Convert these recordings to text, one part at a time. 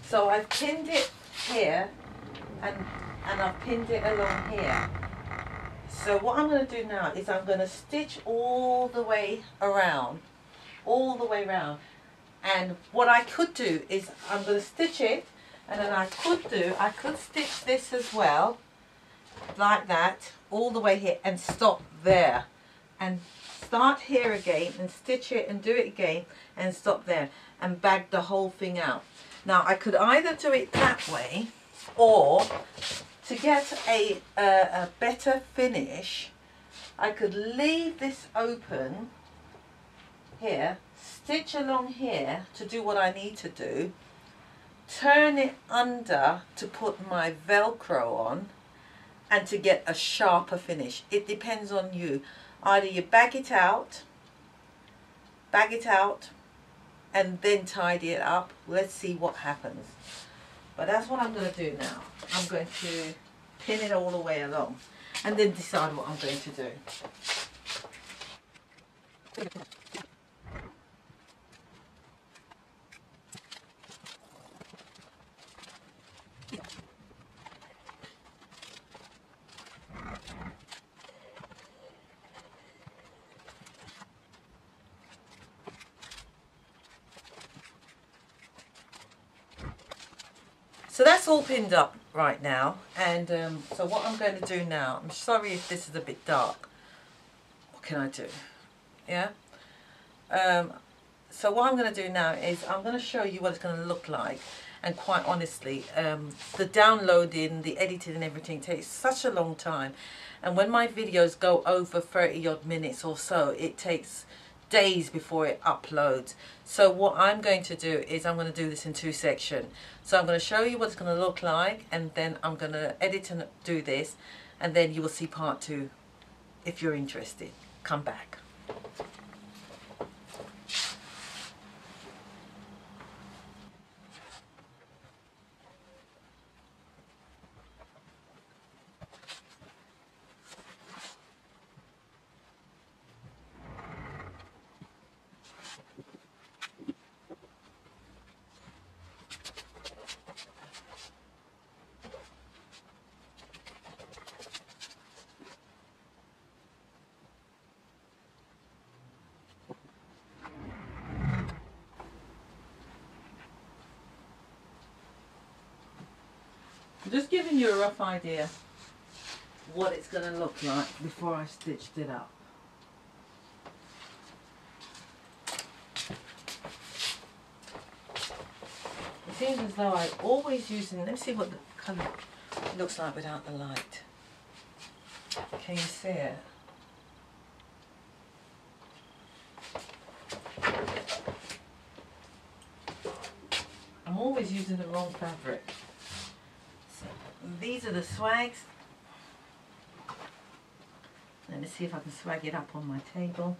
So I've pinned it here and I've pinned it along here. So what I'm going to do now is I'm going to stitch all the way around. And what I could do is I'm going to stitch it, and then I could stitch this as well, like that, all the way here and stop there. And start here again and stitch it and do it again and stop there and bag the whole thing out. Now I could either do it that way, or to get a better finish, I could leave this open here, stitch along here to do what I need to do, turn it under to put my Velcro on, and to get a sharper finish. It depends on you. Either you bag it out and then tidy it up. Let's see what happens. But that's what I'm going to do now. I'm going to pin it all the way along and then decide what I'm going to do. So that's all pinned up right now, and so what I'm going to do now, I'm sorry if this is a bit dark, what can I do? Yeah. So what I'm going to do now is I'm going to show you what it's going to look like, and quite honestly, the downloading, the editing and everything takes such a long time, and when my videos go over 30 odd minutes or so, it takes days before it uploads. So what I'm going to do is I'm going to do this in two sections. So I'm going to show you what it's going to look like, and then I'm going to edit and do this, and then you will see part two. If you're interested, come back. I'm just giving you a rough idea what it's going to look like before I stitched it up. It seems as though I'm always using, let me see what the colour looks like without the light. Can you see it? I'm always using the wrong fabric. These are the swags. Let me see if I can swag it up on my table.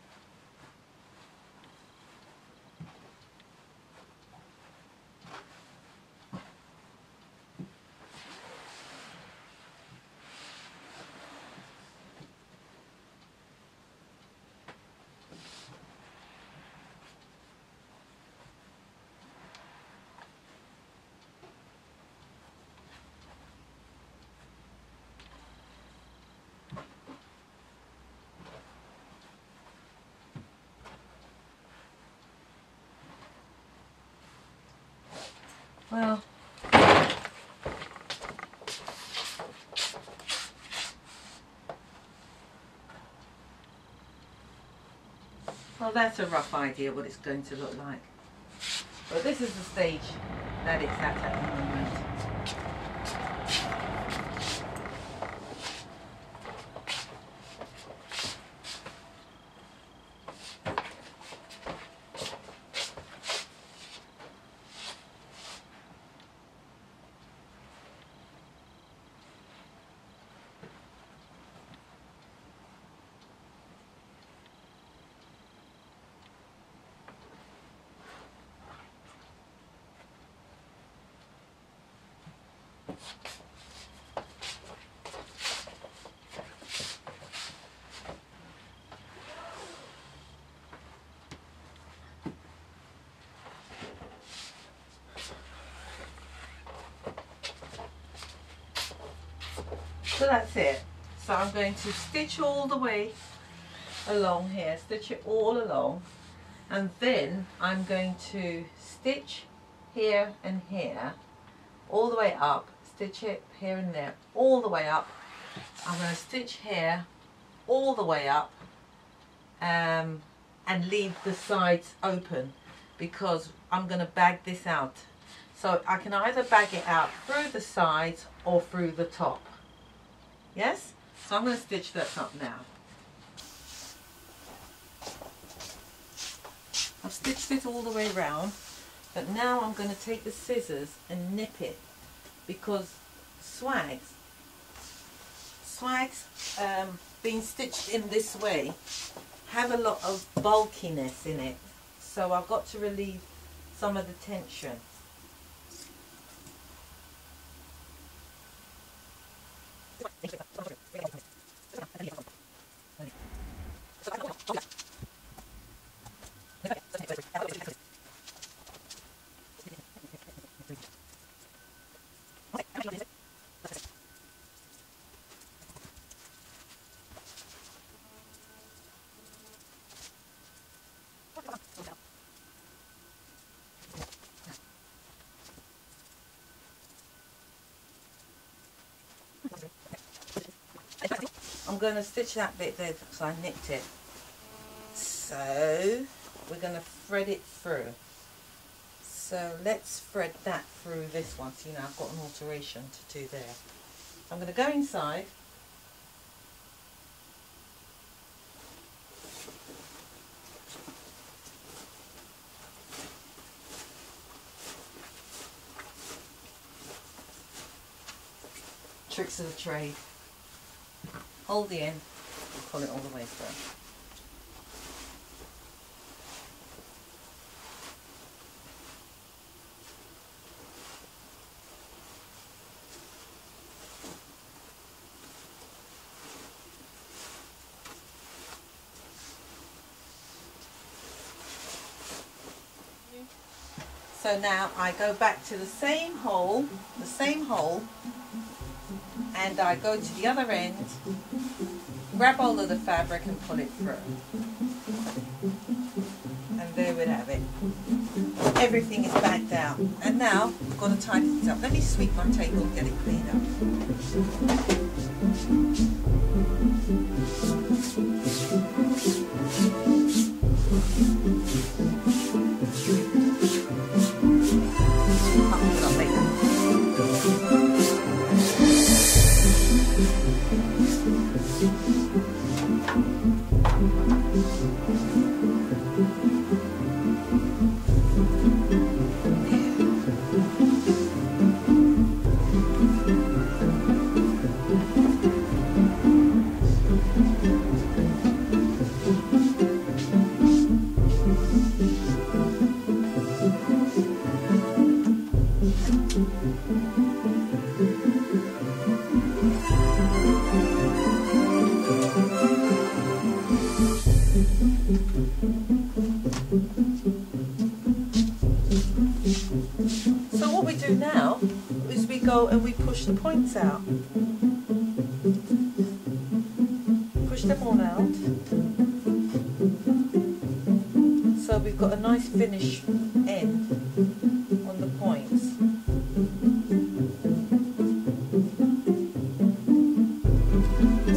Well, that's a rough idea what it's going to look like. But this is the stage that it's at the moment. So that's it. So I'm going to stitch all the way along here, stitch it all along, and then I'm going to stitch here and here, all the way up, stitch it here and there, all the way up. I'm going to stitch here, all the way up, and leave the sides open because I'm going to bag this out. So I can either bag it out through the sides or through the top. Yes? So I'm going to stitch that up now. I've stitched it all the way around, but now I'm going to take the scissors and nip it, because swags being stitched in this way have a lot of bulkiness in it, so I've got to relieve some of the tension. I'm going to stitch that bit there because I nipped it. So we're going to thread it through. So let's thread that through this one. So, you know, I've got an alteration to do there. I'm going to go inside. Tricks of the trade. Hold the end and pull it all the way through. So now I go back to the same hole, and I go to the other end, grab hold of the fabric and pull it through. And there we have it. Everything is bagged out. And now I've got to tidy this up. Let me sweep my table and get it cleaned up. I'll put it up later. So what we do now is we go and we push the points out. Push them all out. So we've got a nice finish end on the points.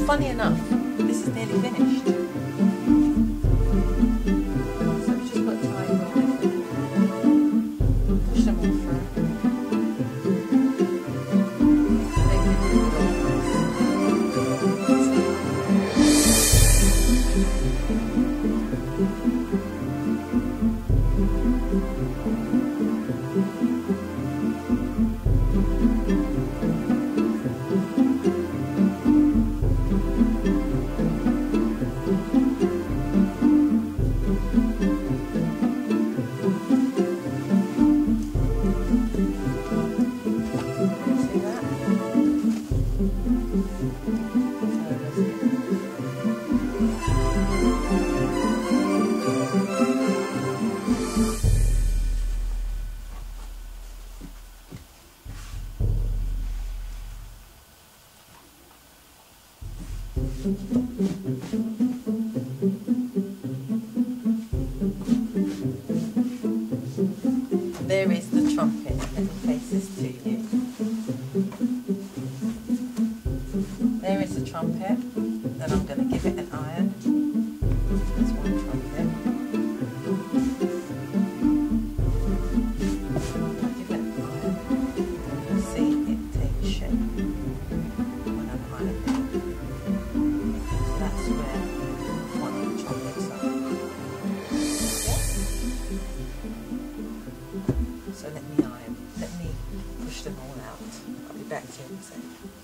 Funny enough, this is nearly finished. So we've just got time on it. Push them all through. There is the trumpet. Let me face this to you. There is the trumpet. Then I'm going to give it an iron. That's one trumpet. Give it an iron. And you'll see it take shape when I'm ironing it. So that's where one of the trumpets are. So let me iron. Let me push them all out. I'll be back to you in a second.